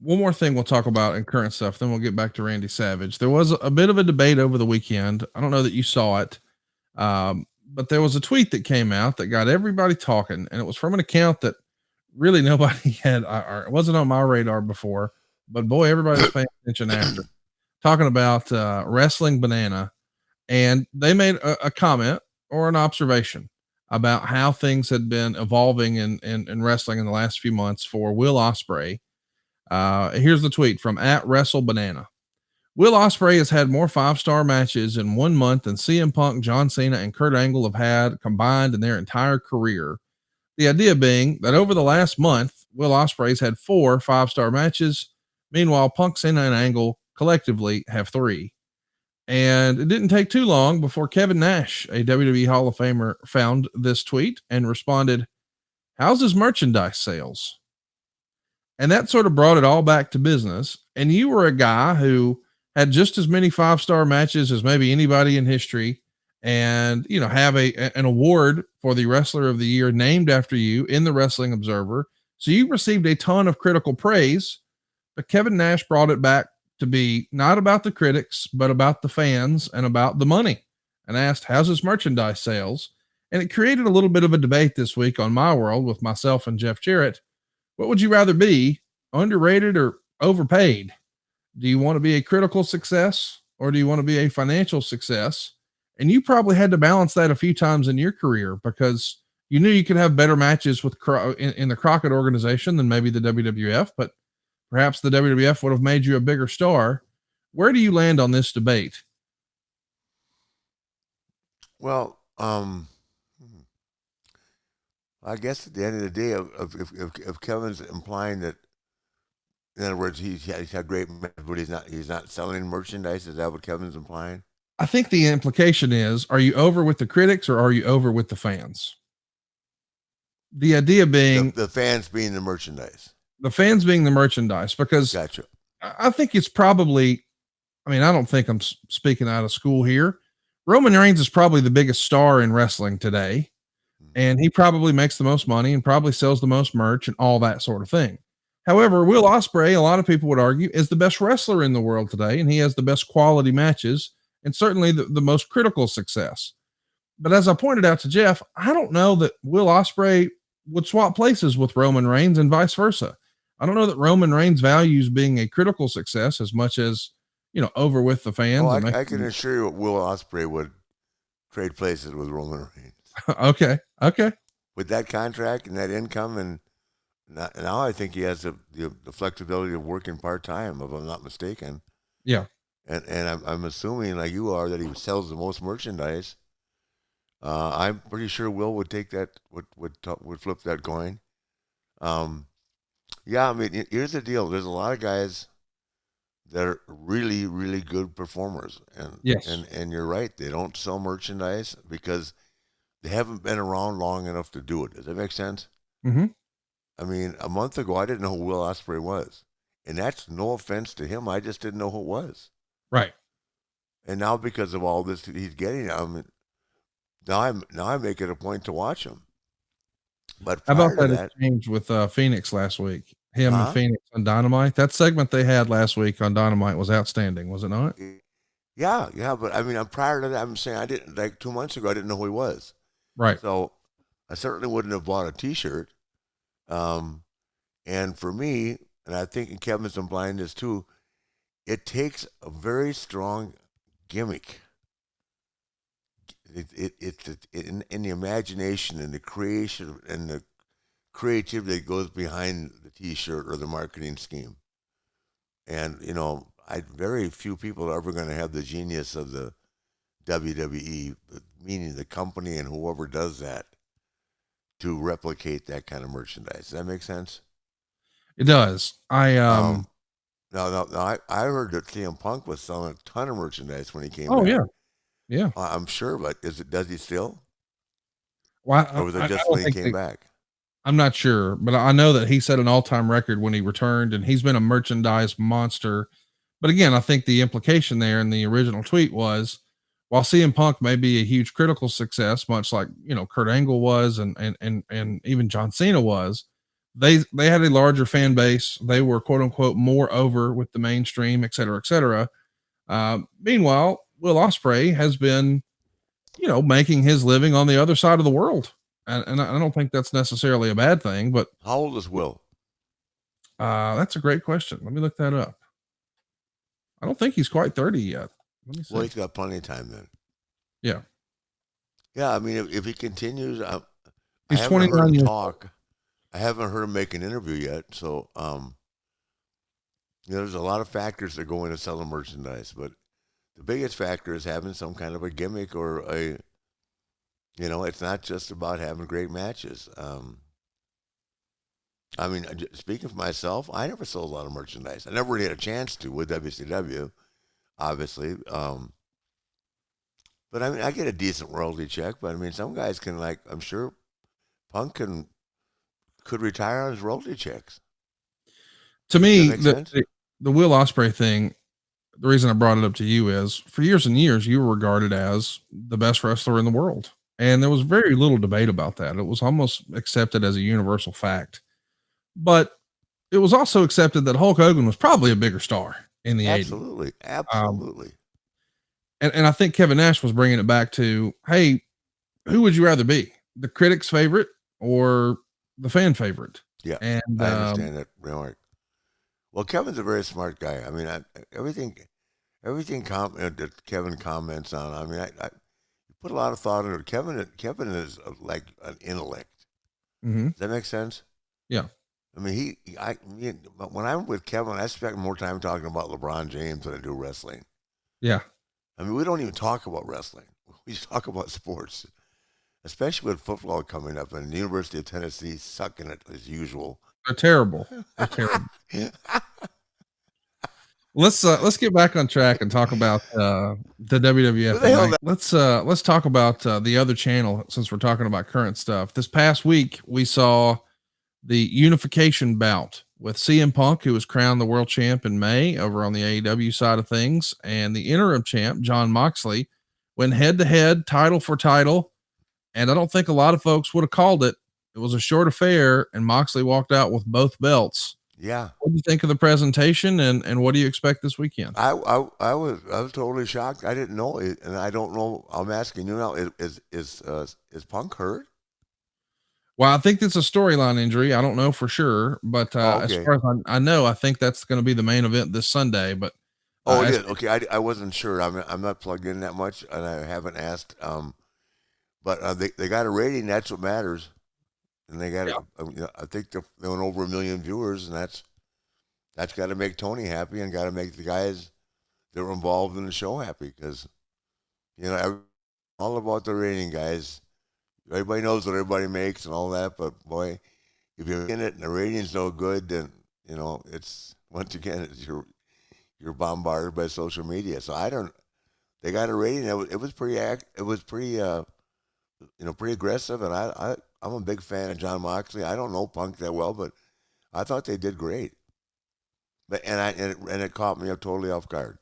one more thing we'll talk about in current stuff, then we'll get back to Randy Savage. There was a bit of a debate over the weekend. I don't know that you saw it, but there was a tweet that came out that got everybody talking, and it was from an account that really nobody had, or it wasn't on my radar before, but boy, everybody was paying attention after talking about Wrestling Banana, and they made a comment or an observation about how things had been evolving in wrestling in the last few months for Will Osprey. Here's the tweet from at Wrestle Banana. Will Osprey has had more 5-star matches in 1 month than CM Punk, John Cena, and Kurt Angle have had combined in their entire career. The idea being that over the last month, Will Ospreay's had 4 5-star matches. Meanwhile, Punk, Cena, and Angle collectively have 3. And it didn't take too long before Kevin Nash, a WWE Hall of Famer, found this tweet and responded, "How's his merchandise sales?" And that sort of brought it all back to business. And you were a guy who had just as many 5-star matches as maybe anybody in history, and have an award for the Wrestler of the Year named after you in the Wrestling Observer. So you received a ton of critical praise, but Kevin Nash brought it back to be not about the critics, but about the fans and about the money, and asked, "How's his merchandise sales?" And it created a little bit of a debate this week on My World with myself and Jeff Jarrett. What would you rather be, underrated or overpaid? Do you want to be a critical success, or do you want to be a financial success? And you probably had to balance that a few times in your career, because you knew you could have better matches with in the Crockett organization than maybe the WWF, but perhaps the WWF would have made you a bigger star. Where do you land on this debate? Well, I guess at the end of the day, if Kevin's implying that, in other words, he's had great matches, but he's not selling merchandise, is that what Kevin's implying? I think the implication is, are you over with the critics or are you over with the fans? The idea being The fans being the merchandise. the fans being the merchandise, because Gotcha. I think it's probably, I mean, I don't think I'm speaking out of school here. Roman Reigns is probably the biggest star in wrestling today, and he probably makes the most money and probably sells the most merch and all that sort of thing. However, Will Ospreay, a lot of people would argue, is the best wrestler in the world today, and he has the best quality matches and certainly the most critical success. But as I pointed out to Jeff, I don't know that Will Ospreay would swap places with Roman Reigns and vice versa. I don't know that Roman Reigns values being a critical success as much as, over with the Oh, fans and I can making. assure you, Will Osprey would trade places with Roman Reigns Okay. Okay. with that contract and that income, and now I think he has the flexibility of working part time, if I'm not mistaken. Yeah. And I'm assuming, like you are, that he sells the most merchandise. I'm pretty sure Will would take that, would flip that coin. Um, yeah, I mean, here's the deal. There's a lot of guys that are really, really good performers, and Yes. and and you're right. They don't sell merchandise because they haven't been around long enough to do it. Does that make sense? Mm-hmm. I mean, a month ago, I didn't know who Will Ospreay was, and that's no offense to him. I just didn't know who it was. Right. And now, because of all this he's getting, now I make it a point to watch him. But How about prior to that that, exchange with Phoenix last week? Him and huh? Phoenix on Dynamite. That segment they had last week on Dynamite was outstanding, was it not? Yeah, yeah. But I mean, I'm prior to that. I'm saying I didn't, like 2 months ago. I didn't know who he was, Right. so I certainly wouldn't have bought a T-shirt. Um, and for me, and I think Kevin's implying this too, it takes a very strong gimmick. It's in the imagination and the creation and the creativity that goes behind the T-shirt or the marketing scheme. And very few people are ever going to have the genius of the WWE, meaning the company and whoever does that, to replicate that kind of merchandise. Does that make sense? It does. I Um, no. I heard that CM Punk was selling a ton of merchandise when he came Oh back. yeah. Yeah. I'm sure, but does he still, or Well, was I it just don't when he think came they, back? I'm not sure, but I know that he set an all-time record when he returned, and he's been a merchandise monster. But again, I think the implication there in the original tweet was, while CM Punk may be a huge critical success, much like Kurt Angle was, and even John Cena was, they had a larger fan base. They were quote unquote more over with the mainstream, et cetera, et cetera. Meanwhile, Will Osprey has been, making his living on the other side of the world, and I don't think that's necessarily a bad thing. But How old is Will? that's a great question. Let me look that up. I don't think he's quite 30 yet. Let me Well, see. he's got plenty of time then. Yeah, Yeah, I mean, if he continues, I he's haven't heard 29 him years. talk. I haven't heard him make an interview yet. So, there's a lot of factors that go into selling merchandise, but the biggest factor is having some kind of a gimmick or it's not just about having great matches. I mean, speaking for myself, I never sold a lot of merchandise. I never really had a chance to with WCW, obviously. But I mean, I get a decent royalty check. But I mean, some guys can I'm sure Punk could retire on his royalty checks. To Does that me, make sense? the Will Osprey thing, the reason I brought it up to you is for years and years, you were regarded as the best wrestler in the world. And there was very little debate about that. It was almost accepted as a universal fact. But it was also accepted that Hulk Hogan was probably a bigger star in the 80s. Absolutely, Um, absolutely. and I think Kevin Nash was bringing it back to, hey, who would you rather be? The critic's favorite or the fan favorite? Yeah, And I understand that remark. Well, Kevin's a very smart guy. I mean, everything that Kevin comments on. I mean, I put a lot of thought into it. Kevin is like an intellect. mhm, Does that make sense? yeah, I mean, but when I'm with Kevin, I spend more time talking about LeBron James than I do wrestling. yeah, I mean, we don't even talk about wrestling. We talk about sports, especially with football coming up and the University of Tennessee sucking it as usual. they're terrible. They're terrible. Let's get back on track and talk about the Who WWF the hell? tonight. Let's talk about the other channel since we're talking about current stuff. This past week we saw the unification bout with CM Punk, who was crowned the world champ in May over on the AEW side of things, and the interim champ John Moxley went head to head, title for title. And I don't think a lot of folks would have called it. It was a short affair, and Moxley walked out with both belts. Yeah, What do you think of the presentation, and what do you expect this weekend? I was totally shocked. I didn't know it, and I don't know. I'm asking you now: is Punk hurt? Well, I think it's a storyline injury. I don't know for sure, but Oh, as okay. far as I know, I think that's going to be the main event this Sunday. But Oh, it as is. Okay, I wasn't sure. I'm not plugged in that much, and I haven't asked. But they got a rating. That's what matters. And they got yeah, I think they went over 1 million viewers, and that's got to make Tony happy, and got to make the guys that were involved in the show happy because all about the rating, guys. Everybody knows what everybody makes and all that, but boy, if you're in it and the rating's no good, then it's once again you're bombarded by social media. So I don't. They got a rating. It was pretty it was pretty pretty aggressive, and I'm a big fan of John Moxley. I don't know Punk that well, but I thought they did great. But and it caught me up totally off guard.